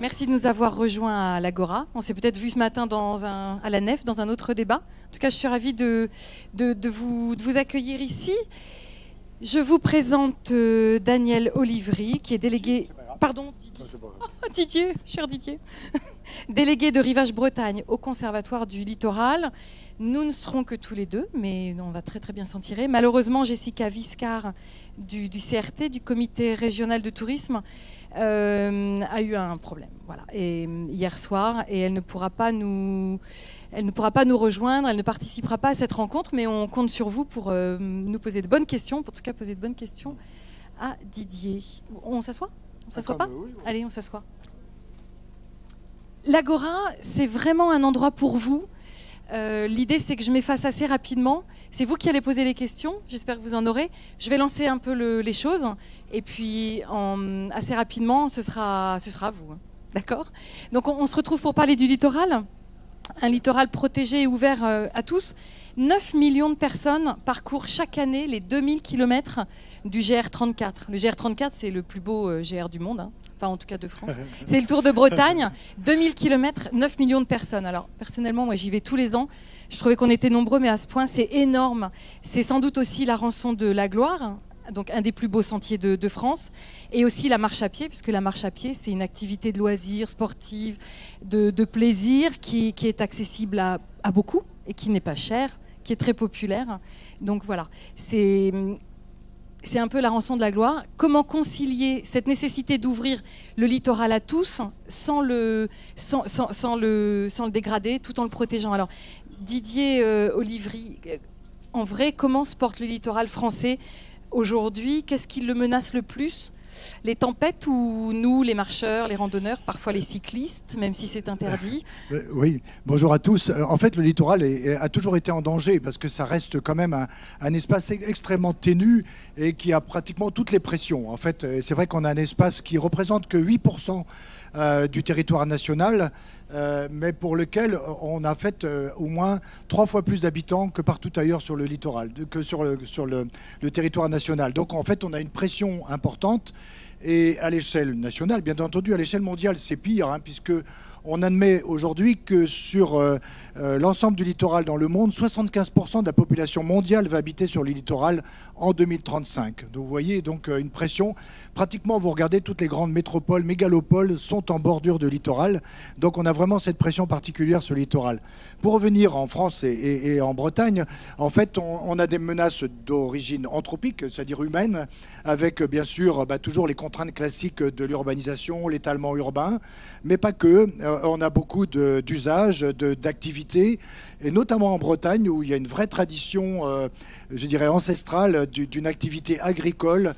Merci de nous avoir rejoints à l'Agora. On s'est peut-être vu ce matin à la Nef, dans un autre débat. En tout cas, je suis ravie de vous accueillir ici. Je vous présente Daniel Olivry, qui est délégué... Pardon, Didier. Oh, Didier, cher Didier. Délégué de Rivage Bretagne au Conservatoire du Littoral. Nous ne serons que tous les deux, mais on va très très bien s'en tirer. Malheureusement, Jessica Viscar du CRT, du Comité régional de tourisme, a eu un problème. Voilà. Et hier soir, et elle ne pourra pas nous rejoindre, elle ne participera pas à cette rencontre, mais on compte sur vous pour nous poser de bonnes questions, pour en tout cas poser de bonnes questions à Didier. On s'assoit ? On s'assoit pas ? Oui. Allez, on s'assoit. L'Agora, c'est vraiment un endroit pour vous. L'idée, c'est que je m'efface assez rapidement. C'est vous qui allez poser les questions. J'espère que vous en aurez. Je vais lancer un peu les choses. Et puis, assez rapidement, ce sera vous. D'accord ? Donc, on se retrouve pour parler du littoral. Un littoral protégé et ouvert à tous. 9 millions de personnes parcourent chaque année les 2000 km du GR34. Le GR34, c'est le plus beau GR du monde. Enfin, en tout cas de France. C'est le Tour de Bretagne. 2000 km, 9 millions de personnes. Alors, personnellement, moi, j'y vais tous les ans. Je trouvais qu'on était nombreux, mais à ce point, c'est énorme. C'est sans doute aussi la rançon de la gloire, donc un des plus beaux sentiers de France, et aussi la marche à pied, puisque la marche à pied, c'est une activité de loisir, sportive, de plaisir, qui est accessible à beaucoup, et qui n'est pas chère, qui est très populaire. Donc voilà, c'est un peu la rançon de la gloire. Comment concilier cette nécessité d'ouvrir le littoral à tous sans le dégrader, tout en le protégeant? Alors, Didier Olivry, en vrai, comment se porte le littoral français aujourd'hui? Qu'est-ce qui le menace le plus? Les tempêtes ou nous, les marcheurs, les randonneurs, parfois les cyclistes, même si c'est interdit? Oui, bonjour à tous. En fait, le littoral a toujours été en danger parce que ça reste quand même un espace extrêmement ténu et qui a pratiquement toutes les pressions. En fait, c'est vrai qu'on a un espace qui représente que 8% du territoire national, mais pour lequel on a fait au moins 3 fois plus d'habitants que partout ailleurs sur le littoral, que sur le territoire national. Donc en fait, on a une pression importante. Et à l'échelle nationale, bien entendu, à l'échelle mondiale, c'est pire, puisque on admet aujourd'hui que sur l'ensemble du littoral dans le monde, 75% de la population mondiale va habiter sur le littoral en 2035. Donc vous voyez donc une pression. Pratiquement, vous regardez, toutes les grandes métropoles, mégalopoles sont en bordure de littoral. Donc on a vraiment cette pression particulière sur le littoral. Pour revenir en France et en Bretagne, en fait, on a des menaces d'origine anthropique, c'est-à-dire humaine, avec bien sûr toujours les contraintes classiques de l'urbanisation, l'étalement urbain, mais pas que. On a beaucoup d'usages, d'activités, et notamment en Bretagne, où il y a une vraie tradition, je dirais ancestrale, d'une activité agricole,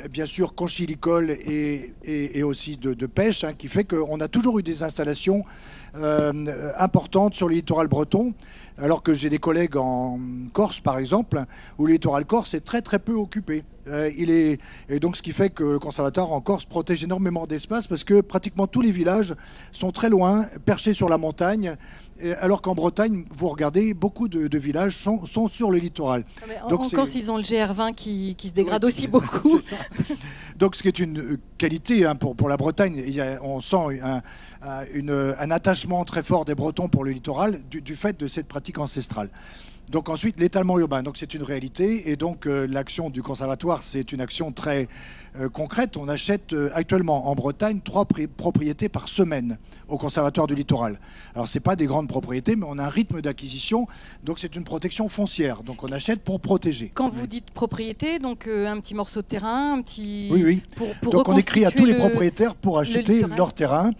bien sûr conchilicole et aussi de pêche, qui fait qu'on a toujours eu des installations importantes sur le littoral breton, alors que j'ai des collègues en Corse, par exemple, où le littoral corse est très très peu occupé. Et donc ce qui fait que le conservatoire en Corse protège énormément d'espace, parce que pratiquement tous les villages sont très loin, perchés sur la montagne, alors qu'en Bretagne, vous regardez, beaucoup de villages sont sur le littoral. Donc en Corse, ils ont le GR20 qui se dégrade aussi beaucoup. Donc ce qui est une qualité pour la Bretagne, on sent un attachement très fort des Bretons pour le littoral du fait de cette pratique ancestrale. Donc ensuite, l'étalement urbain, donc c'est une réalité, et donc l'action du conservatoire, c'est une action très concrète. On achète actuellement en Bretagne 3 propriétés par semaine au conservatoire du littoral. Alors c'est pas des grandes propriétés, mais on a un rythme d'acquisition, donc c'est une protection foncière. Donc on achète pour protéger. Quand vous dites propriété, donc un petit morceau de terrain, un petit... Oui. Pour donc on écrit à tous les propriétaires pour acheter leur terrain,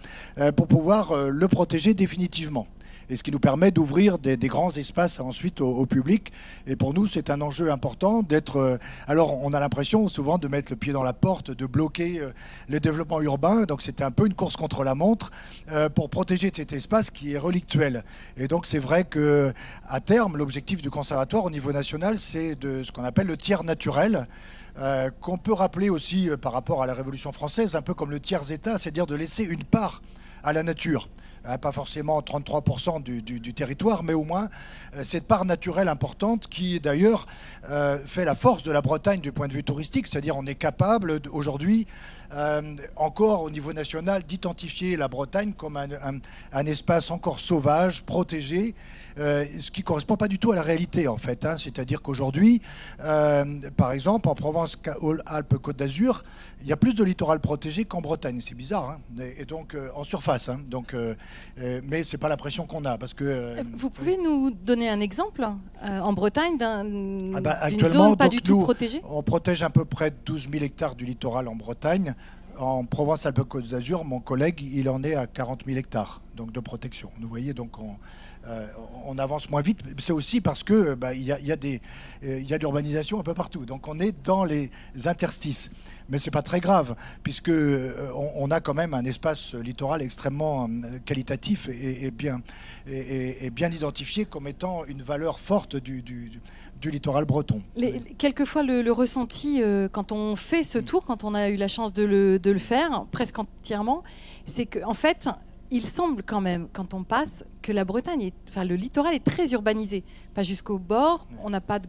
pour pouvoir le protéger définitivement. Et ce qui nous permet d'ouvrir des grands espaces ensuite au public. Et pour nous, c'est un enjeu important d'être... alors, on a l'impression souvent de mettre le pied dans la porte, de bloquer le développement urbain. Donc, c'était un peu une course contre la montre pour protéger cet espace qui est relictuel. Et donc, c'est vrai qu'à terme, l'objectif du conservatoire au niveau national, c'est de ce qu'on appelle le tiers naturel, qu'on peut rappeler aussi par rapport à la Révolution française, un peu comme le tiers-État, c'est-à-dire de laisser une part à la nature. pas forcément 33% du territoire, mais au moins cette part naturelle importante qui d'ailleurs fait la force de la Bretagne du point de vue touristique, c'est-à-dire on est capable aujourd'hui encore au niveau national d'identifier la Bretagne comme un espace encore sauvage, protégé, ce qui ne correspond pas du tout à la réalité en fait. C'est-à-dire qu'aujourd'hui, par exemple, en Provence-Alpes-Côte d'Azur, il y a plus de littoral protégé qu'en Bretagne. C'est bizarre, et donc en surface. Mais ce n'est pas l'impression qu'on a. Parce que, vous pouvez nous donner un exemple en Bretagne d'une actuellement, zone pas du tout protégée? On protège à peu près 12 000 hectares du littoral en Bretagne. En Provence-Alpes-Côte d'Azur, mon collègue, il en est à 40 000 hectares donc de protection. Vous voyez, donc on avance moins vite. C'est aussi parce que il y a de l'urbanisation un peu partout. Donc on est dans les interstices. Mais c'est pas très grave, puisque on a quand même un espace littoral extrêmement qualitatif et bien identifié comme étant une valeur forte du littoral breton. Quelquefois, le ressenti, quand on fait ce tour, quand on a eu la chance de le faire, presque entièrement, c'est qu'en fait, il semble quand même, quand on passe, que la Bretagne, le littoral est très urbanisé. Pas jusqu'au bord, on n'a pas de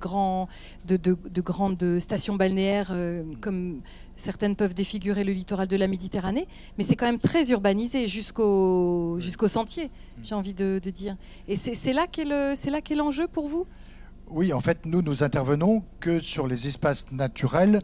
grandes stations balnéaires comme certaines peuvent défigurer le littoral de la Méditerranée, mais c'est quand même très urbanisé jusqu'au sentier, j'ai envie de dire. Et c'est là qu'est l'enjeu pour vous ? Oui, en fait, nous intervenons que sur les espaces naturels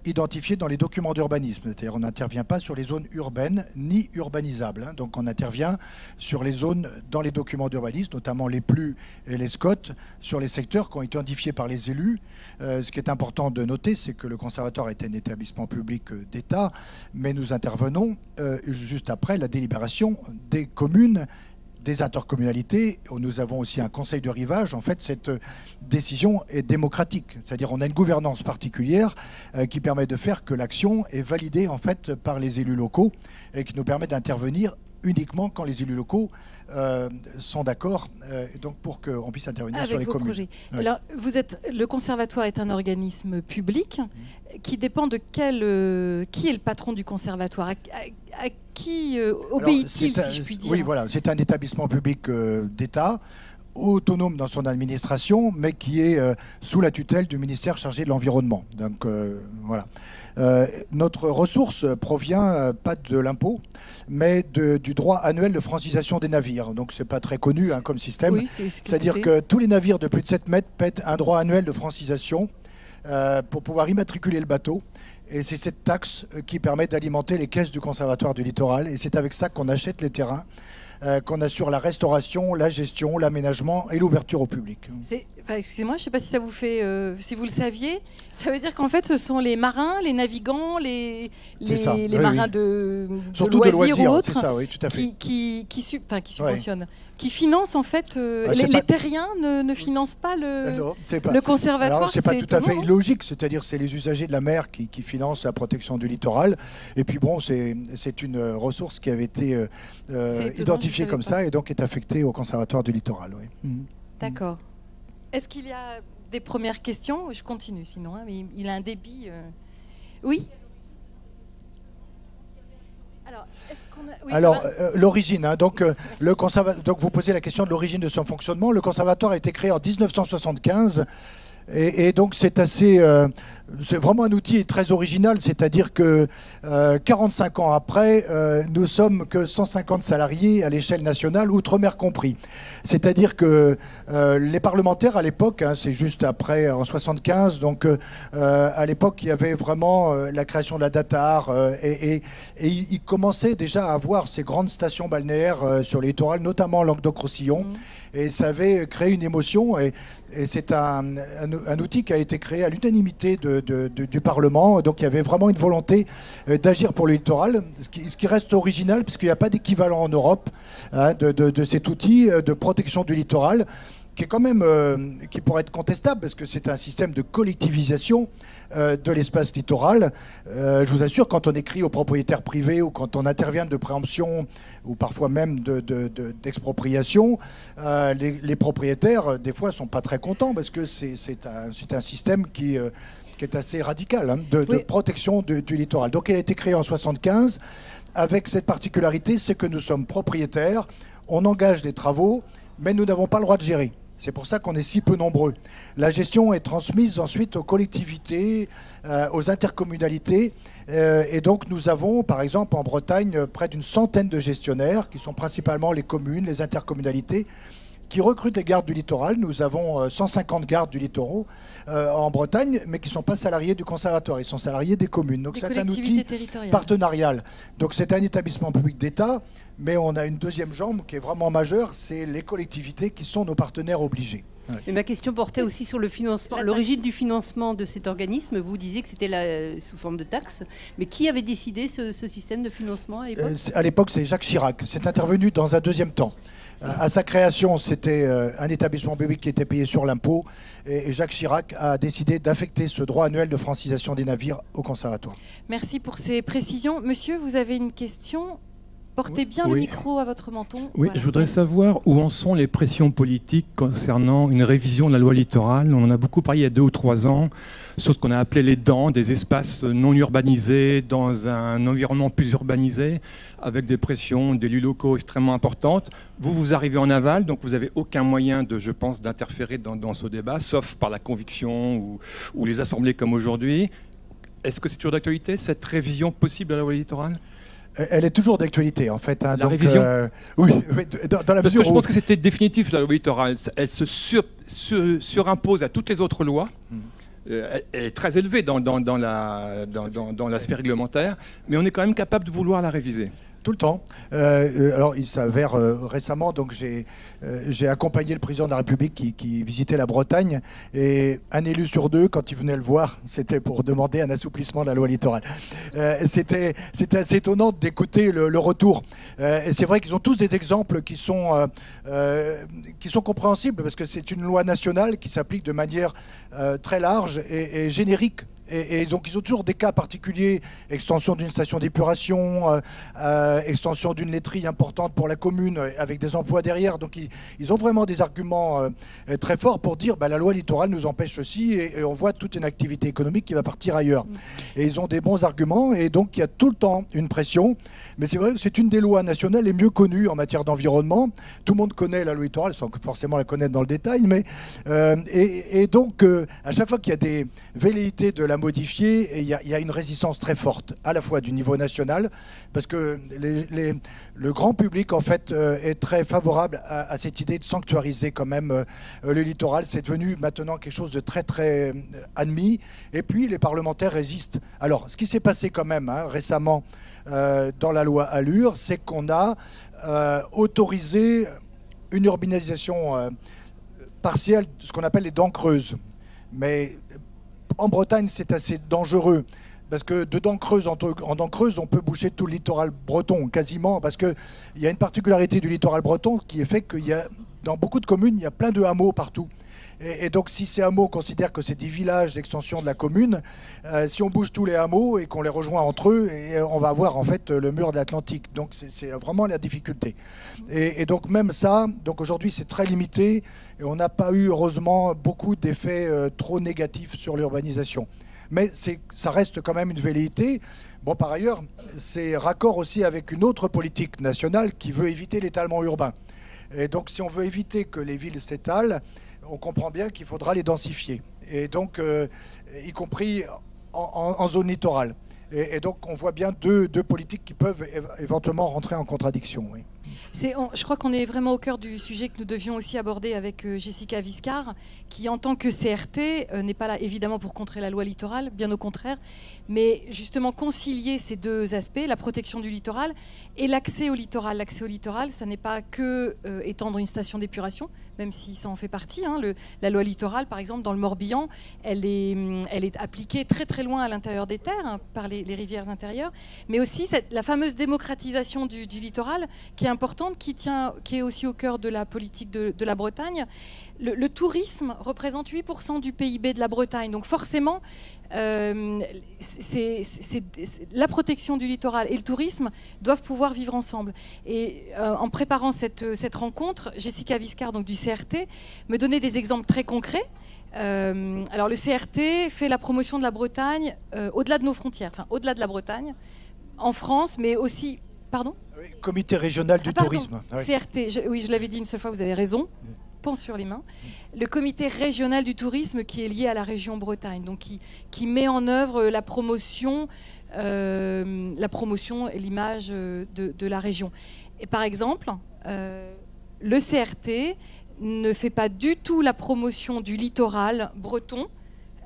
identifiés dans les documents d'urbanisme. C'est-à-dire on n'intervient pas sur les zones urbaines ni urbanisables. Donc on intervient sur les zones dans les documents d'urbanisme, notamment les PLU et les SCOT, sur les secteurs qui ont été identifiés par les élus. Ce qui est important de noter, c'est que le conservatoire est un établissement public d'État, mais nous intervenons juste après la délibération des communes, des intercommunalités, où nous avons aussi un conseil de rivage. En fait, cette décision est démocratique. C'est-à-dire on a une gouvernance particulière qui permet de faire que l'action est validée en fait par les élus locaux et qui nous permet d'intervenir uniquement quand les élus locaux sont d'accord, donc pour qu'on puisse intervenir avec sur les vos communes. Projets. Oui. Alors, le conservatoire est un organisme public qui dépend de qui est le patron du conservatoire, à qui obéit-il, si je puis dire? Oui, voilà, c'est un établissement public d'État, autonome dans son administration, mais qui est sous la tutelle du ministère chargé de l'environnement. Donc voilà. Notre ressource provient pas de l'impôt, mais du droit annuel de francisation des navires. Donc c'est pas très connu comme système. Oui, c'est-à-dire que tous les navires de plus de 7 mètres paient un droit annuel de francisation pour pouvoir immatriculer le bateau. Et c'est cette taxe qui permet d'alimenter les caisses du conservatoire du littoral. Et c'est avec ça qu'on achète les terrains, qu'on assure la restauration, la gestion, l'aménagement et l'ouverture au public. Excusez-moi, je ne sais pas si ça vous fait, si vous le saviez, ça veut dire qu'en fait ce sont les marins, les navigants, les marins de loisirs ou autres, ça, oui, tout à fait. qui subventionnent, qui financent en fait, les terriens ne financent pas le conservatoire. Alors c'est pas tout à fait illogique, c'est-à-dire c'est les usagers de la mer qui financent la protection du littoral. Et puis bon, c'est une ressource qui avait été identifiée comme ça et donc est affectée au conservatoire du littoral. Oui. D'accord. Est-ce qu'il y a des premières questions? Je continue sinon, mais il a un débit. Oui. Alors, l'origine, donc vous posez la question de l'origine de son fonctionnement. Le conservatoire a été créé en 1975 et donc c'est vraiment un outil très original, c'est-à-dire que 45 ans après, nous sommes que 150 salariés à l'échelle nationale, outre-mer compris. C'est-à-dire que les parlementaires à l'époque, c'est juste après, en 75, donc à l'époque il y avait vraiment la création de la DATAR et ils commençaient déjà à avoir ces grandes stations balnéaires sur les littorales, notamment en Languedoc-Roussillon. Et ça avait créé une émotion et c'est un outil qui a été créé à l'unanimité du Parlement. Donc il y avait vraiment une volonté d'agir pour le littoral, ce qui reste original puisqu'il n'y a pas d'équivalent en Europe de cet outil de protection du littoral, qui est quand même, qui pourrait être contestable parce que c'est un système de collectivisation de l'espace littoral. Je vous assure, quand on écrit aux propriétaires privés ou quand on intervient de préemption ou parfois même d'expropriation, les propriétaires, des fois, ne sont pas très contents parce que c'est un système qui qui est assez radicale, hein, de protection du littoral. Donc elle a été créée en 1975 avec cette particularité, c'est que nous sommes propriétaires, on engage des travaux, mais nous n'avons pas le droit de gérer. C'est pour ça qu'on est si peu nombreux. La gestion est transmise ensuite aux collectivités, aux intercommunalités. Et donc nous avons, par exemple, en Bretagne, près d'une centaine de gestionnaires, qui sont principalement les communes, les intercommunalités, qui recrutent les gardes du littoral. Nous avons 150 gardes du littoral en Bretagne, mais qui ne sont pas salariés du conservatoire, ils sont salariés des communes. Donc c'est un outil partenarial. Donc c'est un établissement public d'État, mais on a une deuxième jambe qui est vraiment majeure, c'est les collectivités qui sont nos partenaires obligés. Ouais. Et ma question portait aussi sur le financement, l'origine du financement de cet organisme. Vous disiez que c'était sous forme de taxe, mais qui avait décidé ce système de financement à l'époque ? À l'époque, c'est Jacques Chirac. C'est intervenu dans un deuxième temps. À sa création, c'était un établissement public qui était payé sur l'impôt, et Jacques Chirac a décidé d'affecter ce droit annuel de francisation des navires au conservatoire. Merci pour ces précisions. Monsieur, vous avez une question ? Portez bien le micro à votre menton. Oui, voilà. Je voudrais savoir où en sont les pressions politiques concernant une révision de la loi littorale. On en a beaucoup parlé il y a 2 ou 3 ans, sur ce qu'on a appelé les dents, des espaces non urbanisés dans un environnement plus urbanisé, avec des pressions d'élus locaux extrêmement importantes. Vous arrivez en aval, donc vous n'avez aucun moyen, je pense, d'interférer dans ce débat, sauf par la conviction ou les assemblées comme aujourd'hui. Est-ce que c'est toujours d'actualité, cette révision possible de la loi littorale ? Elle est toujours d'actualité, en fait. Hein, la révision oui, dans la mesure où... je pense que c'était définitif, la loi littorale. Elle se surimpose à toutes les autres lois. Elle est très élevée dans l'aspect réglementaire, mais on est quand même capable de vouloir la réviser. Tout le temps. Alors, il s'avère récemment, donc j'ai accompagné le président de la République qui visitait la Bretagne, et un élu sur 2, quand il venait le voir, c'était pour demander un assouplissement de la loi littorale. C'était assez étonnant d'écouter le retour. Et c'est vrai qu'ils ont tous des exemples qui sont compréhensibles, parce que c'est une loi nationale qui s'applique de manière très large et générique. Et donc ils ont toujours des cas particuliers, extension d'une station d'épuration, extension d'une laiterie importante pour la commune avec des emplois derrière. Donc ils ont vraiment des arguments très forts pour dire la loi littorale nous empêche aussi, et on voit toute une activité économique qui va partir ailleurs. Et ils ont des bons arguments, et donc il y a tout le temps une pression. Mais c'est vrai que c'est une des lois nationales les mieux connues en matière d'environnement. Tout le monde connaît la loi littorale sans forcément la connaître dans le détail, mais et donc à chaque fois qu'il y a des velléités de la modifier, et il y a une résistance très forte, à la fois du niveau national, parce que le grand public en fait est très favorable à cette idée de sanctuariser quand même le littoral. C'est devenu maintenant quelque chose de très très admis, et puis les parlementaires résistent. Alors ce qui s'est passé quand même récemment dans la loi Allure, c'est qu'on a autorisé une urbanisation partielle, ce qu'on appelle les dents creuses. Mais en Bretagne, c'est assez dangereux, parce que de dents creuses en dents creuses, on peut boucher tout le littoral breton, quasiment, parce qu'il y a une particularité du littoral breton qui est fait qu'il y a, dans beaucoup de communes, il y a plein de hameaux partout. Et donc, si ces hameaux considèrent que c'est des villages d'extension de la commune, si on bouge tous les hameaux et qu'on les rejoint entre eux, on va avoir en fait le mur de l'Atlantique. Donc, c'est vraiment la difficulté. Et donc, même ça, donc aujourd'hui, c'est très limité, et on n'a pas eu, heureusement, beaucoup d'effets trop négatifs sur l'urbanisation. Mais ça reste quand même une velléité. Bon, par ailleurs, c'est raccord aussi avec une autre politique nationale qui veut éviter l'étalement urbain. Et donc, si on veut éviter que les villes s'étalent, on comprend bien qu'il faudra les densifier, et donc y compris en zone littorale. Et donc on voit bien deux politiques qui peuvent éventuellement rentrer en contradiction. Oui. Je crois qu'on est vraiment au cœur du sujet que nous devions aussi aborder avec Jessica Viscard, qui en tant que CRT n'est pas là évidemment pour contrer la loi littorale, bien au contraire, mais justement concilier ces deux aspects, la protection du littoral et l'accès au littoral. L'accès au littoral, ça n'est pas que étendre une station d'épuration, même si ça en fait partie. La loi littorale, par exemple, dans le Morbihan, elle est appliquée très très loin à l'intérieur des terres, par les rivières intérieures, mais aussi la fameuse démocratisation du littoral, qui est importante, qui est aussi au cœur de la politique de la Bretagne. Le tourisme représente 8% du PIB de la Bretagne, donc forcément, la protection du littoral et le tourisme doivent pouvoir vivre ensemble. Et en préparant cette rencontre, Jessica Viscard, donc du CRT, me donnait des exemples très concrets Alors le CRT fait la promotion de la Bretagne au-delà de nos frontières, enfin au-delà de la Bretagne, en France, mais aussi... Pardon ? Oui, Comité régional du tourisme. Oui. CRT, oui, je l'avais dit une seule fois, vous avez raison. Pan sur les mains. Le comité régional du tourisme qui est lié à la région Bretagne, donc qui met en œuvre la promotion et l'image de la région. Et par exemple, le CRT ne fait pas du tout la promotion du littoral breton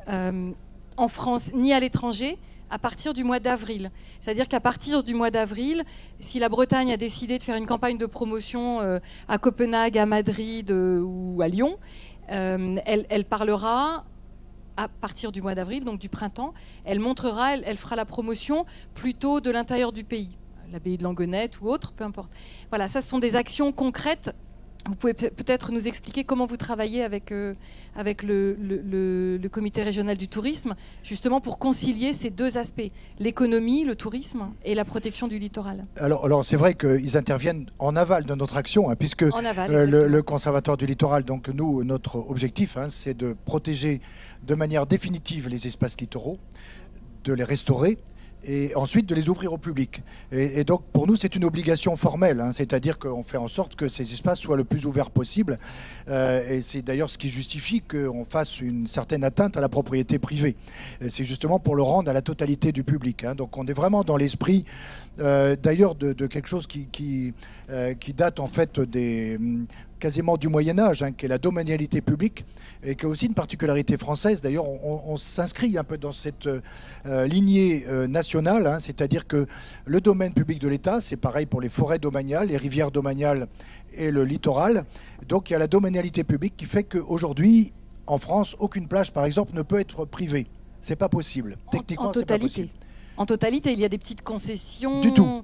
en France ni à l'étranger à partir du mois d'avril. C'est-à-dire qu'à partir du mois d'avril, si la Bretagne a décidé de faire une campagne de promotion à Copenhague, à Madrid ou à Lyon, elle parlera à partir du mois d'avril, donc du printemps, elle montrera, elle fera la promotion plutôt de l'intérieur du pays, l'abbaye de Langonette ou autre, peu importe. Voilà, ça ce sont des actions concrètes. Vous pouvez peut-être nous expliquer comment vous travaillez avec le comité régional du tourisme, justement pour concilier ces deux aspects, l'économie, le tourisme et la protection du littoral. Alors c'est vrai qu'ils interviennent en aval de notre action, hein, puisque le Conservatoire du littoral, donc nous, notre objectif, hein, c'est de protéger de manière définitive les espaces littoraux, de les restaurer, et ensuite de les ouvrir au public. Et donc pour nous c'est une obligation formelle, hein, c'est-à-dire qu'on fait en sorte que ces espaces soient le plus ouverts possible, et c'est d'ailleurs ce qui justifie qu'on fasse une certaine atteinte à la propriété privée. C'est justement pour le rendre à la totalité du public, hein. Donc on est vraiment dans l'esprit d'ailleurs de quelque chose qui date en fait quasiment du Moyen-Âge, hein, qui est la domanialité publique, et qui a aussi une particularité française. D'ailleurs, on s'inscrit un peu dans cette lignée nationale, hein, c'est-à-dire que le domaine public de l'État, c'est pareil pour les forêts domaniales, les rivières domaniales et le littoral. Donc il y a la domanialité publique qui fait qu'aujourd'hui, en France, aucune plage, par exemple, ne peut être privée. C'est pas possible. Techniquement, c'est pas possible. En totalité, il y a des petites concessions. Du tout.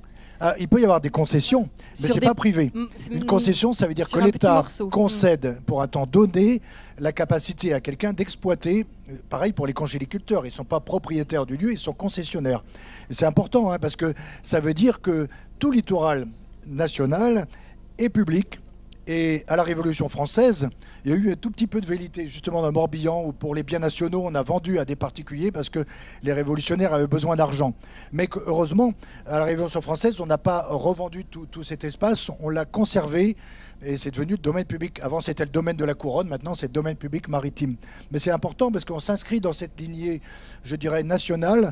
Il peut y avoir des concessions, mais c'est pas privé. Une concession, ça veut dire que l'État concède pour un temps donné la capacité à quelqu'un d'exploiter. Pareil pour les congéliculteurs, ils ne sont pas propriétaires du lieu, ils sont concessionnaires. Et c'est important, hein, parce que ça veut dire que tout littoral national est public. Et à la Révolution française, il y a eu un tout petit peu de velléité, justement dans le Morbihan, où pour les biens nationaux, on a vendu à des particuliers parce que les révolutionnaires avaient besoin d'argent. Mais heureusement, à la Révolution française, on n'a pas revendu tout cet espace, on l'a conservé et c'est devenu le domaine public. Avant, c'était le domaine de la couronne, maintenant, c'est le domaine public maritime. Mais c'est important parce qu'on s'inscrit dans cette lignée, je dirais, nationale,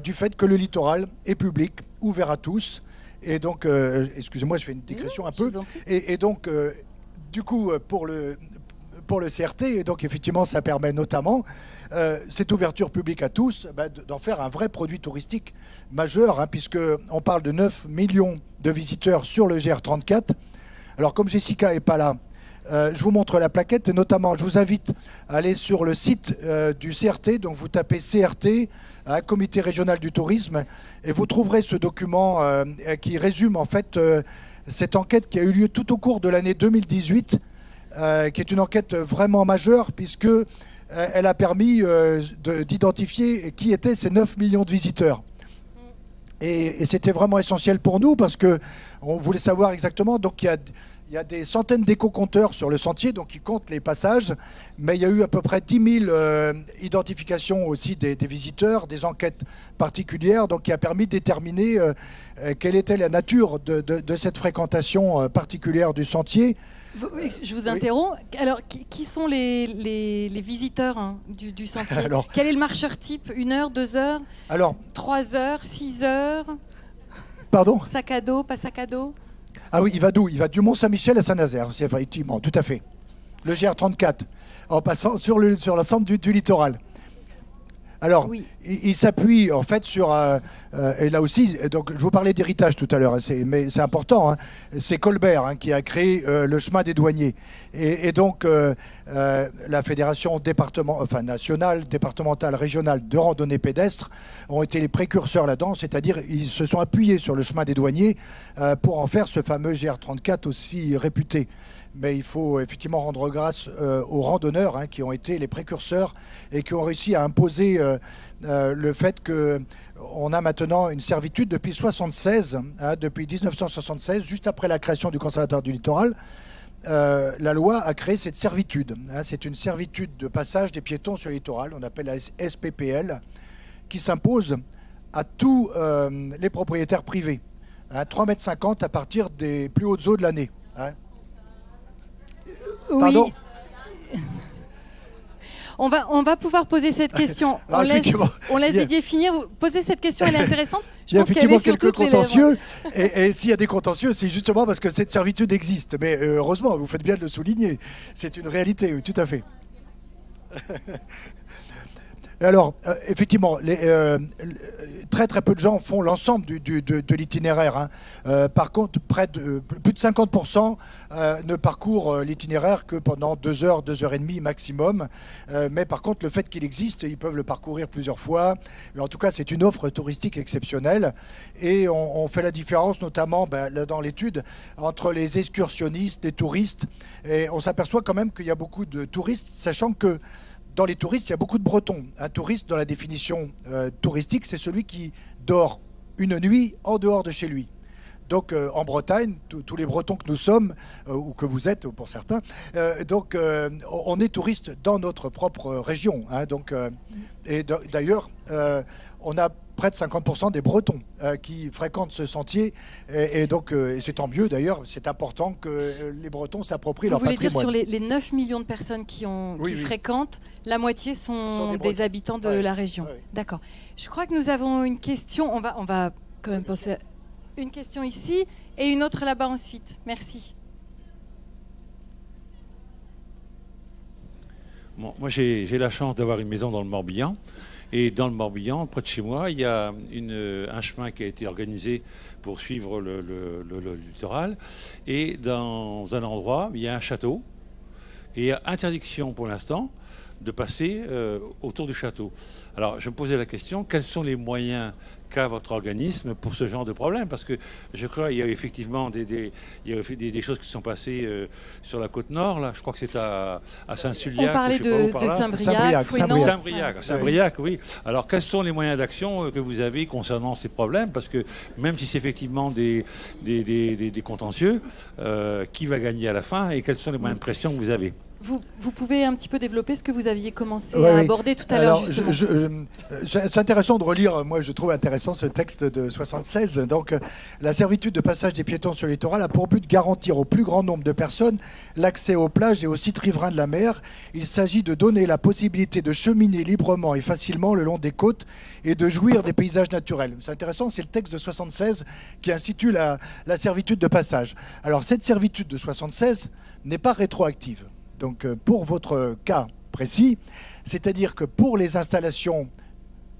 du fait que le littoral est public, ouvert à tous. Et donc, excusez-moi, je fais une digression un peu. Et donc, du coup, pour le CRT, et donc effectivement, ça permet notamment cette ouverture publique à tous, d'en faire un vrai produit touristique majeur, hein, puisqu'on parle de 9 millions de visiteurs sur le GR34. Alors, comme Jessica n'est pas là, je vous montre la plaquette, et notamment, je vous invite à aller sur le site du CRT, donc vous tapez CRT, Comité régional du tourisme, et vous trouverez ce document qui résume en fait cette enquête qui a eu lieu tout au cours de l'année 2018, qui est une enquête vraiment majeure, puisque elle a permis d'identifier qui étaient ces 9 millions de visiteurs. Et c'était vraiment essentiel pour nous, parce qu'on voulait savoir exactement, donc il y a des centaines d'éco-compteurs sur le sentier, donc ils comptent les passages, mais il y a eu à peu près 10 000 identifications aussi des visiteurs, des enquêtes particulières, donc qui a permis de déterminer quelle était la nature de cette fréquentation particulière du sentier. Je vous interromps. Alors, qui sont les visiteurs, hein, du sentier? Alors, quel est le marcheur type? 1 heure, 2 heures, 3 heures, 6 heures? Pardon? Sac à dos, pas sac à dos? Ah oui, il va d'où? Il va du Mont-Saint-Michel à Saint-Nazaire, c'est effectivement, tout à fait. Le GR34, en passant sur l'ensemble du littoral. Alors, oui. il s'appuie en fait sur, et là aussi, donc, je vous parlais d'héritage tout à l'heure, mais c'est important, hein, c'est Colbert, hein, qui a créé le chemin des douaniers. Et donc, la fédération nationale, départementale, régionale de randonnée pédestre ont été les précurseurs là-dedans, c'est-à-dire ils se sont appuyés sur le chemin des douaniers pour en faire ce fameux GR34 aussi réputé. Mais il faut effectivement rendre grâce aux randonneurs, hein, qui ont été les précurseurs et qui ont réussi à imposer le fait qu'on a maintenant une servitude depuis 1976, hein, depuis 1976, juste après la création du Conservatoire du littoral. la loi a créé cette servitude. Hein, c'est une servitude de passage des piétons sur le littoral, on appelle la SPPL, qui s'impose à tous les propriétaires privés. Hein, 3,50 m à partir des plus hautes eaux de l'année. Hein. Oui. Pardon ? On va pouvoir poser cette question. Alors, on laisse Didier finir. Poser cette question, elle est intéressante. Il y a effectivement quelques contentieux. Et s'il y a des contentieux, c'est justement parce que cette servitude existe. Mais heureusement, vous faites bien de le souligner. C'est une réalité, oui, tout à fait. Alors, effectivement, très très peu de gens font l'ensemble de l'itinéraire. Hein. Par contre, plus de 50% ne parcourent l'itinéraire que pendant 2 heures, 2 heures et demie maximum. Mais par contre, le fait qu'il existe, ils peuvent le parcourir plusieurs fois. Mais en tout cas, c'est une offre touristique exceptionnelle. Et on fait la différence, notamment dans l'étude, entre les excursionnistes, les touristes. Et on s'aperçoit quand même qu'il y a beaucoup de touristes, sachant que dans les touristes, il y a beaucoup de Bretons. Un touriste, dans la définition touristique, c'est celui qui dort une nuit en dehors de chez lui. Donc en Bretagne, tous les Bretons que nous sommes, ou que vous êtes pour certains, on est touristes dans notre propre région. Hein, et d'ailleurs, on a près de 50% des Bretons qui fréquentent ce sentier. Et donc, c'est tant mieux d'ailleurs, c'est important que les Bretons s'approprient leur patrimoine. Vous voulez dire sur les 9 millions de personnes qui fréquentent, la moitié sont des habitants de la région. Ouais. D'accord. Je crois que nous avons une question. On va quand même poser une question ici et une autre là-bas ensuite. Merci. Bon, moi, j'ai la chance d'avoir une maison dans le Morbihan. Et dans le Morbihan, près de chez moi, il y a un chemin qui a été organisé pour suivre le littoral. Et dans un endroit, il y a un château. Et il y a interdiction pour l'instant de passer autour du château. Alors, je me posais la question, quels sont les moyens qu'a votre organisme pour ce genre de problème? Parce que je crois qu'il y a effectivement des choses qui sont passées sur la côte nord, là. Je crois que c'est à Saint-Suliac. On parlait de Saint-Briac, Saint-Briac, oui. Alors, quels sont les moyens d'action que vous avez concernant ces problèmes? Parce que même si c'est effectivement des contentieux, qui va gagner à la fin et quels sont les moyens de pression que vous avez? Vous pouvez un petit peu développer ce que vous aviez commencé à aborder tout à l'heure, justement. C'est intéressant de relire, moi je trouve intéressant ce texte de 76. Donc, la servitude de passage des piétons sur le littoral a pour but de garantir au plus grand nombre de personnes l'accès aux plages et aux sites riverains de la mer. Il s'agit de donner la possibilité de cheminer librement et facilement le long des côtes et de jouir des paysages naturels. C'est intéressant, c'est le texte de 76 qui institue la servitude de passage. Alors, cette servitude de 76 n'est pas rétroactive. Donc pour votre cas précis, c'est-à-dire que pour les installations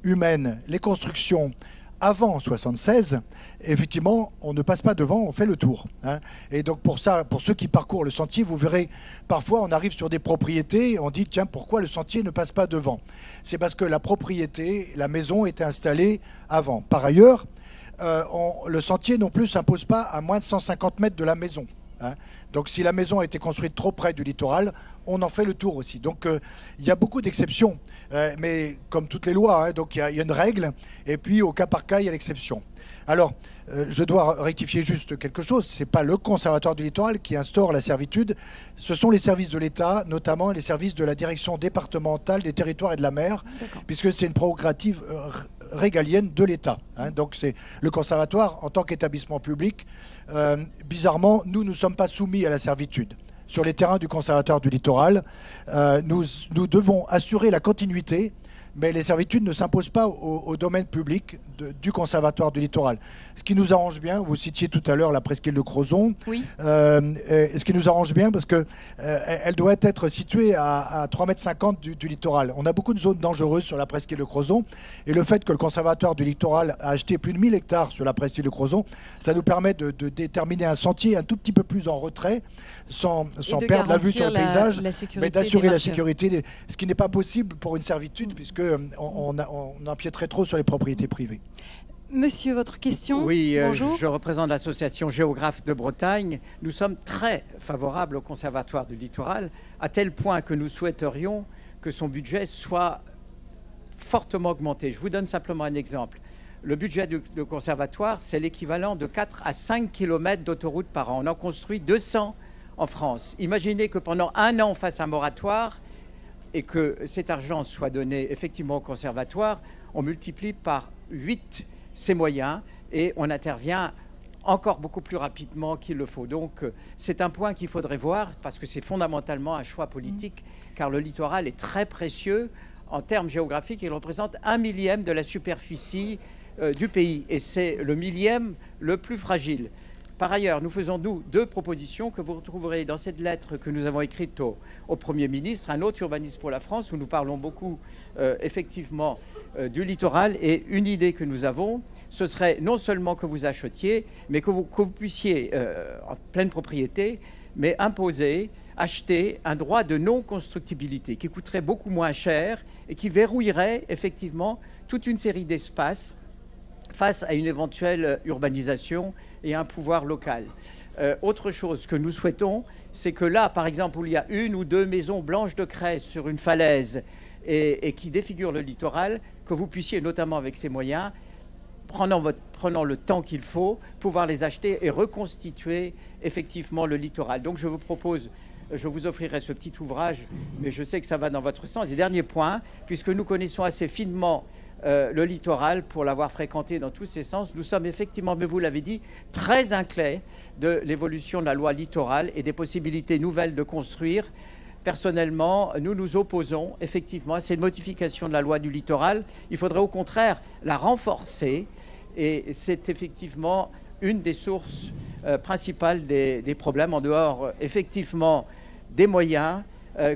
humaines, les constructions avant 76, effectivement, on ne passe pas devant, on fait le tour. Hein. Et donc pour ça, pour ceux qui parcourent le sentier, vous verrez, parfois on arrive sur des propriétés, on dit tiens, pourquoi le sentier ne passe pas devant? C'est parce que la propriété, la maison était installée avant. Par ailleurs, le sentier non plus s'impose pas à moins de 150 mètres de la maison. Hein. Donc si la maison a été construite trop près du littoral, on en fait le tour aussi. Donc il y a beaucoup d'exceptions, mais comme toutes les lois, hein, donc il y a une règle, et puis au cas par cas, il y a l'exception. Alors, je dois rectifier juste quelque chose, ce n'est pas le Conservatoire du littoral qui instaure la servitude, ce sont les services de l'État, notamment les services de la direction départementale des territoires et de la mer, puisque c'est une prérogative régalienne de l'État. Hein. Donc c'est le Conservatoire, en tant qu'établissement public, bizarrement, nous ne sommes pas soumis à la servitude. Sur les terrains du Conservatoire du littoral, nous devons assurer la continuité, mais les servitudes ne s'imposent pas au domaine public du Conservatoire du littoral. Ce qui nous arrange bien, vous citiez tout à l'heure la presqu'île de Crozon, oui. Ce qui nous arrange bien parce qu'elle doit être située à 3,50 m du littoral. On a beaucoup de zones dangereuses sur la presqu'île de Crozon, et le fait que le Conservatoire du littoral a acheté plus de 1000 hectares sur la presqu'île de Crozon, ça nous permet de déterminer un sentier un tout petit peu plus en retrait, sans perdre la vue sur le paysage, mais d'assurer la sécurité, ce qui n'est pas possible pour une servitude, puisque on empiéterait trop sur les propriétés privées. Monsieur, votre question? Oui, bonjour. Je représente l'association Géographes de Bretagne. Nous sommes très favorables au Conservatoire du littoral, à tel point que nous souhaiterions que son budget soit fortement augmenté. Je vous donne simplement un exemple. Le budget du Conservatoire, c'est l'équivalent de 4 à 5 km d'autoroute par an. On en construit 200 en France. Imaginez que pendant 1 an, on fasse un moratoire et que cet argent soit donné effectivement au conservatoire. On multiplie par 8 ces moyens et on intervient encore beaucoup plus rapidement qu'il le faut. Donc c'est un point qu'il faudrait voir parce que c'est fondamentalement un choix politique car le littoral est très précieux en termes géographiques. Il représente 1/1000 de la superficie du pays et c'est le 1000e le plus fragile. Par ailleurs, nous faisons, nous, 2 propositions que vous retrouverez dans cette lettre que nous avons écrite au Premier ministre, un autre urbanisme pour la France, où nous parlons beaucoup, effectivement, du littoral. Et une idée que nous avons, ce serait non seulement que vous achetiez, mais que vous puissiez, en pleine propriété, mais imposer, acheter un droit de non-constructibilité qui coûterait beaucoup moins cher et qui verrouillerait, effectivement, toute une série d'espaces face à une éventuelle urbanisation et un pouvoir local. Autre chose que nous souhaitons, c'est que là, par exemple, où il y a 1 ou 2 maisons blanches de craie sur une falaise et qui défigurent le littoral, que vous puissiez, notamment avec ces moyens, prenant le temps qu'il faut, pouvoir les acheter et reconstituer effectivement le littoral. Donc je vous propose, je vous offrirai ce petit ouvrage, mais je sais que ça va dans votre sens. Et dernier point, puisque nous connaissons assez finement le littoral, pour l'avoir fréquenté dans tous ses sens, nous sommes effectivement, mais vous l'avez dit, très inquiets de l'évolution de la loi littorale et des possibilités nouvelles de construire. Personnellement, nous nous opposons effectivement à cette modification de la loi du littoral. Il faudrait au contraire la renforcer et c'est effectivement une des sources principales des problèmes, en dehors effectivement des moyens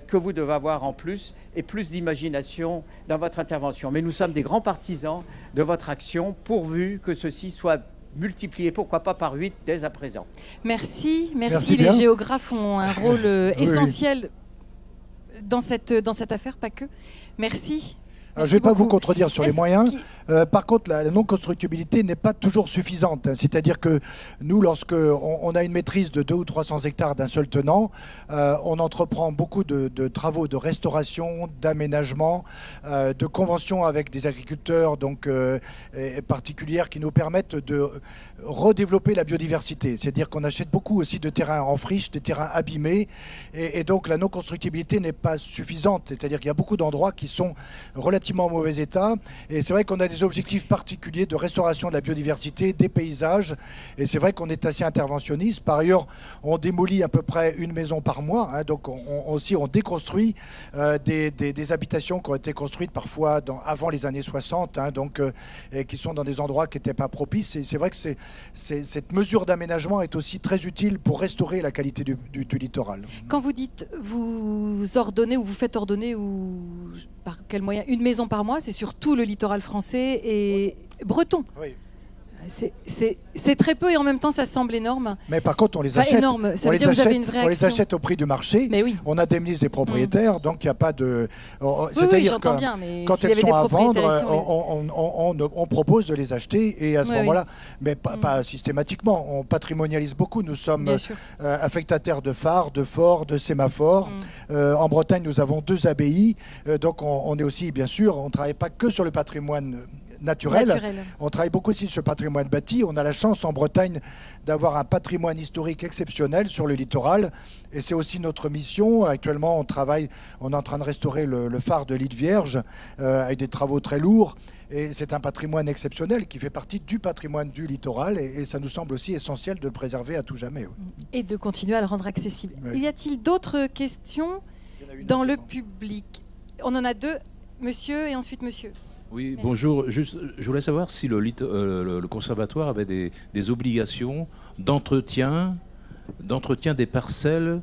que vous devez avoir en plus et plus d'imagination dans votre intervention. Mais nous sommes des grands partisans de votre action pourvu que ceci soit multiplié, pourquoi pas par 8 dès à présent. Merci. Merci Les bien. géographes ont un rôle Oui. essentiel dans cette affaire, pas que. Merci. Alors, je ne vais pas vous beaucoup. contredire sur les Est-ce moyens. qu'il- Par contre, la non-constructibilité n'est pas toujours suffisante. C'est-à-dire que nous, lorsque on a une maîtrise de 200 ou 300 hectares d'un seul tenant, on entreprend beaucoup de travaux de restauration, d'aménagement, de conventions avec des agriculteurs donc, particulières qui nous permettent de redévelopper la biodiversité. C'est-à-dire qu'on achète beaucoup aussi de terrains en friche, des terrains abîmés, et donc la non-constructibilité n'est pas suffisante. C'est-à-dire qu'il y a beaucoup d'endroits qui sont relativement en mauvais état, et c'est vrai qu'on a des objectifs particuliers de restauration de la biodiversité, des paysages, et c'est vrai qu'on est assez interventionniste. Par ailleurs, on démolit à peu près une maison par mois, hein, donc on déconstruit des habitations qui ont été construites parfois avant les années 60, hein, donc, et qui sont dans des endroits qui n'étaient pas propices. Et c'est vrai que cette mesure d'aménagement est aussi très utile pour restaurer la qualité du littoral. Quand vous dites vous ordonnez ou vous faites ordonner ou par quel moyen une maison par mois, c'est sur tout le littoral français et breton. Oui. C'est très peu et en même temps ça semble énorme. Mais par contre, on les Enfin, achète. énorme. Ça On veut les dire que vous avez achète- une vraie on les action. achète au prix du marché. Mais oui. On indemnise les propriétaires, donc il n'y a pas de. Oui, C'est-à-dire j'entends que bien, mais quand s'il y elles avait des sont à vendre, propriétaires ici, on propose de les acheter et à ce Oui, moment-là, mais pas systématiquement. On patrimonialise beaucoup. Nous sommes Bien sûr. affectataires de phares, de forts, de sémaphores. En Bretagne, nous avons 2 abbayes. Donc on est aussi, bien sûr, on ne travaille pas que sur le patrimoine naturel. On travaille beaucoup aussi sur le patrimoine bâti. On a la chance en Bretagne d'avoir un patrimoine historique exceptionnel sur le littoral. Et c'est aussi notre mission. Actuellement, on est en train de restaurer le phare de l'île Vierge avec des travaux très lourds. Et c'est un patrimoine exceptionnel qui fait partie du patrimoine du littoral. Et ça nous semble aussi essentiel de le préserver à tout jamais. Oui. Et de continuer à le rendre accessible. Oui. Y a-t-il d'autres questions dans le public? On en a 2, monsieur et ensuite monsieur. Oui, Merci. bonjour. Juste, je voulais savoir si le conservatoire avait des obligations d'entretien des parcelles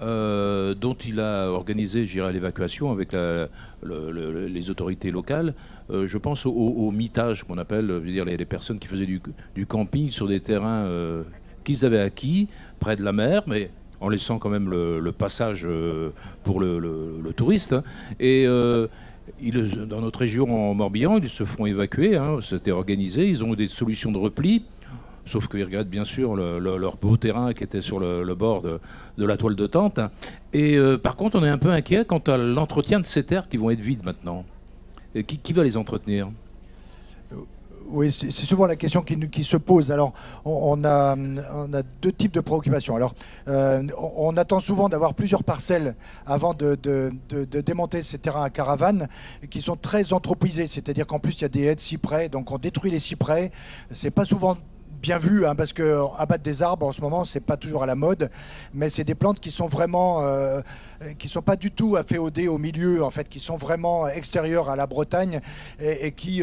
dont il a organisé, je dirais, l'évacuation avec les autorités locales. Je pense au mitage qu'on appelle, je veux dire, les personnes qui faisaient du camping sur des terrains qu'ils avaient acquis près de la mer, mais en laissant quand même le passage pour le touriste. Hein. Et dans notre région en Morbihan, ils se font évacuer, hein, c'était organisé, ils ont des solutions de repli, sauf qu'ils regrettent bien sûr leur beau terrain qui était sur le bord de la toile de tente. Et par contre, on est un peu inquiet quant à l'entretien de ces terres qui vont être vides maintenant. Et qui va les entretenir ? Oui, c'est souvent la question qui se pose. Alors, on a deux types de préoccupations. Alors, on attend souvent d'avoir plusieurs parcelles avant de démonter ces terrains à caravane qui sont très anthropisés. C'est-à-dire qu'en plus, il y a des haies de cyprès, donc on détruit les cyprès. C'est pas souvent bien vu, hein, parce que abattre des arbres en ce moment, c'est pas toujours à la mode, mais c'est des plantes qui sont vraiment, qui sont pas du tout afféodées au milieu, en fait, qui sont vraiment extérieures à la Bretagne et qui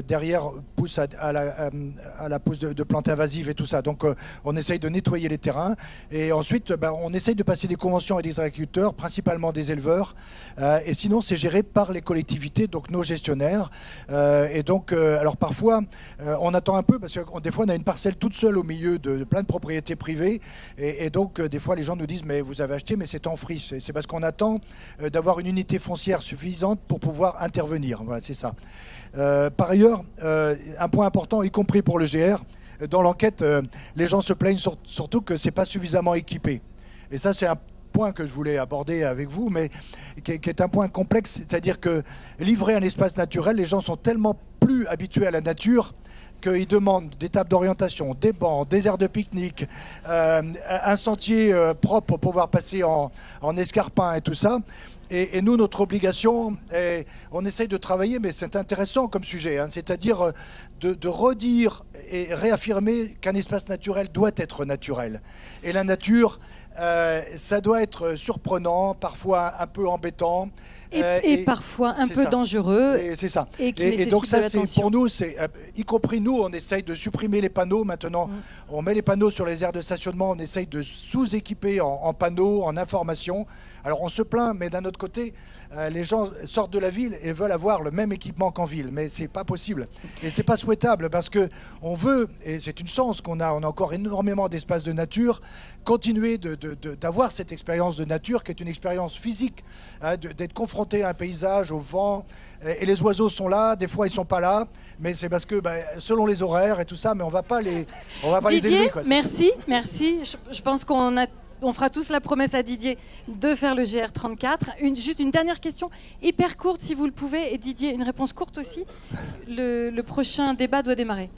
derrière poussent à la pousse de plantes invasives et tout ça. Donc on essaye de nettoyer les terrains et ensuite on essaye de passer des conventions avec des agriculteurs, principalement des éleveurs, et sinon c'est géré par les collectivités, donc nos gestionnaires. Et donc alors parfois on attend un peu parce que des fois on a une parcelle toute seule au milieu de plein de propriétés privées et donc des fois les gens nous disent mais vous avez acheté mais c'est en friche. C'est parce qu'on attend d'avoir une unité foncière suffisante pour pouvoir intervenir. Voilà, c'est ça. Par ailleurs, un point important, y compris pour le GR, dans l'enquête, les gens se plaignent surtout que c'est pas suffisamment équipé. Et ça, c'est un point que je voulais aborder avec vous, mais qui est un point complexe. C'est-à-dire que livrer un espace naturel, les gens sont tellement plus habitués à la nature qu'ils demandent des tables d'orientation, des bancs, des aires de pique-nique, un sentier propre pour pouvoir passer en escarpin et tout ça. Et nous, notre obligation, on essaye de travailler, mais c'est intéressant comme sujet, hein, c'est-à-dire de redire et réaffirmer qu'un espace naturel doit être naturel. Et la nature, ça doit être surprenant, parfois un peu embêtant. Et parfois un peu dangereux. C'est ça. Et donc ça, c'est pour nous, y compris nous, on essaye de supprimer les panneaux maintenant. On met les panneaux sur les aires de stationnement, on essaye de sous-équiper en panneaux, en information. Alors on se plaint, mais d'un autre côté, les gens sortent de la ville et veulent avoir le même équipement qu'en ville. Mais c'est pas possible. Et c'est pas souhaitable parce que on veut, et c'est une chance qu'on a encore énormément d'espaces de nature, continuer d'avoir cette expérience de nature qui est une expérience physique, hein, d'être confronté à un paysage, au vent, et les oiseaux sont là, des fois ils sont pas là, mais c'est parce que selon les horaires et tout ça, mais on va pas les élever, quoi. Merci. Je pense on fera tous la promesse à Didier de faire le GR34. Juste une dernière question, hyper courte si vous le pouvez, et Didier, une réponse courte aussi, parce que le prochain débat doit démarrer.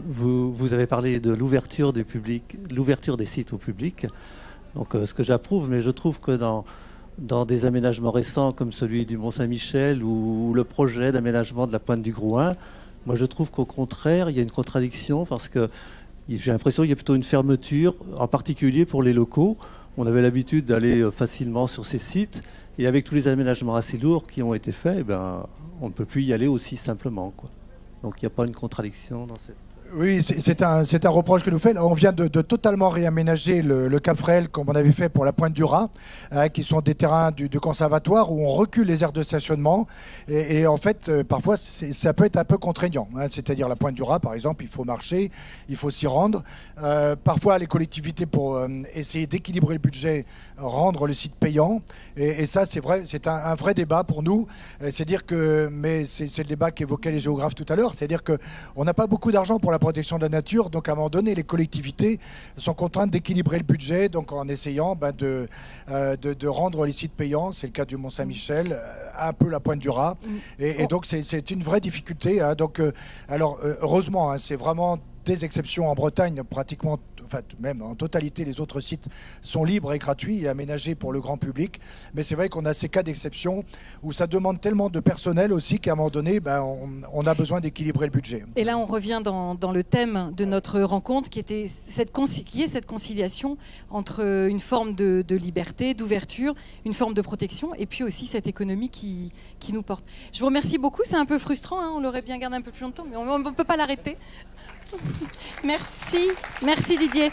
Vous avez parlé de l'ouverture du public, l'ouverture des sites au public. Donc, ce que j'approuve, mais je trouve que dans des aménagements récents comme celui du Mont-Saint-Michel ou le projet d'aménagement de la Pointe du Grouin, moi je trouve qu'au contraire, il y a une contradiction parce que j'ai l'impression qu'il y a plutôt une fermeture, en particulier pour les locaux. On avait l'habitude d'aller facilement sur ces sites et avec tous les aménagements assez lourds qui ont été faits, on ne peut plus y aller aussi simplement, quoi. Donc il n'y a pas une contradiction dans cette... Oui, c'est un reproche que nous fait. On vient de totalement réaménager le Cap Fréhel comme on avait fait pour la Pointe du Raz, qui sont des terrains du conservatoire où on recule les aires de stationnement. Et en fait, parfois, ça peut être un peu contraignant, hein. C'est-à-dire la Pointe du Raz, par exemple, il faut marcher, il faut s'y rendre. Parfois, les collectivités, pour essayer d'équilibrer le budget, rendre le site payant. Et ça, c'est vrai, c'est un vrai débat pour nous. C'est-à-dire que, mais c'est le débat qu'évoquaient les géographes tout à l'heure, c'est-à-dire qu'on n'a pas beaucoup d'argent pour la protection de la nature, donc à un moment donné, les collectivités sont contraintes d'équilibrer le budget, donc en essayant de rendre les sites payants, c'est le cas du Mont-Saint-Michel, un peu la Pointe du Raz, et donc c'est une vraie difficulté, hein. Donc, alors heureusement, hein, c'est vraiment des exceptions en Bretagne, pratiquement, enfin même en totalité, les autres sites sont libres et gratuits et aménagés pour le grand public. Mais c'est vrai qu'on a ces cas d'exception où ça demande tellement de personnel aussi qu'à un moment donné, on a besoin d'équilibrer le budget. Et là, on revient dans le thème de notre rencontre, qui est cette conciliation entre une forme de liberté, d'ouverture, une forme de protection, et puis aussi cette économie qui nous porte. Je vous remercie beaucoup. C'est un peu frustrant, hein, on l'aurait bien gardé un peu plus longtemps, mais on ne peut pas l'arrêter. Merci Didier.